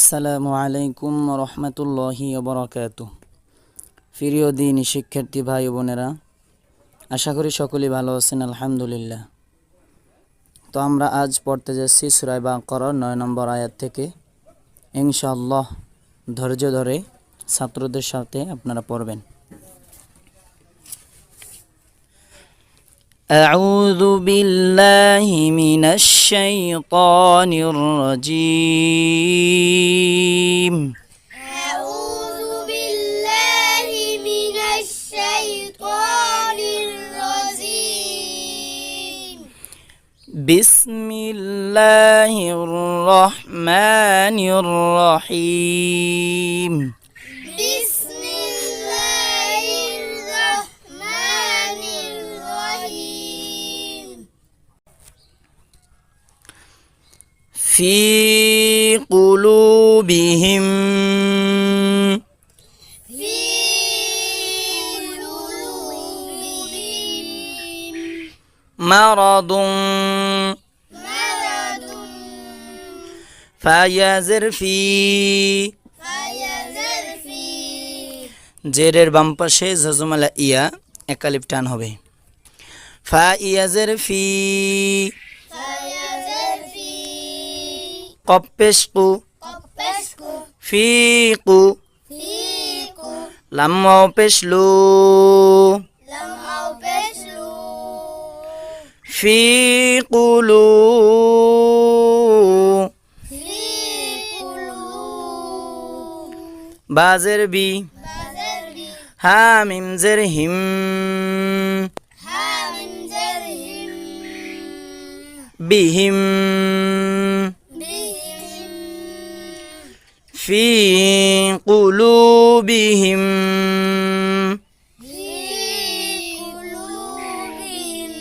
আসসালামু আলাইকুম রহমতুল্লাহি ওবরাকাতুহ। প্রিয় দিনী শিক্ষার্থী ভাই বোনেরা, আশা করি সকলেই ভালো আছেন, আলহামদুলিল্লাহ। তো আমরা আজ পড়তে যাচ্ছি সূরা বাকারার 9 নম্বর আয়াত থেকে। ইনশাআল্লাহ ধৈর্য ধরে ছাত্রদের সাথে আপনারা পড়বেন। أعوذ بالله من الشيطان الرجيم أعوذ بالله من الشيطان الرجيم بسم الله الرحمن الرحيم بسم الله الرحمن الرحيم في قلوبهم في قلوبهم مرض مرض فيزر في فيزر فيه জেরের বাম পাশে জজমালা ইয়া একালিফ টান হবে। ফাইয়াজের ফি فيزر فيه কপ্পেশকু قبسكو ফিকু فيكو লাম্মাও পেশলু لم أو بسلو ফি কুলু في قلوب বাজের বি بذربي হামিম জের হিম ها من زرهم বিহিম بهم ফি কুলুবিহিম في قلوبهم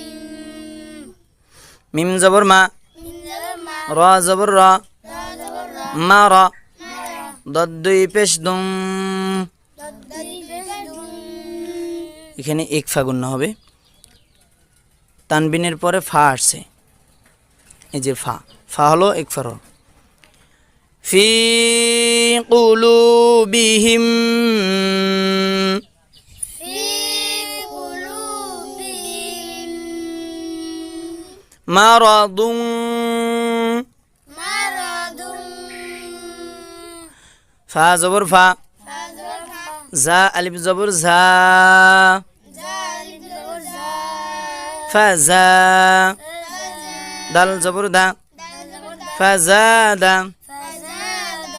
মিম জবর মা من زرما র জবর র لا زبرا মা র مرا দদ্দুই পেশ দুম। ضد এখানে এক ফাগুন হবে, তানবিনের পরে ফা আসছে, এই যে ফা ফা হলো এক ফার। ফি কুলুবিহিম في قلوبهم মারাদুন مرض ফা জবর ফা فزرها জা আলিফ জবর ঝা ذلك زبرها ফাজা দাল জবর দা ফাজাদা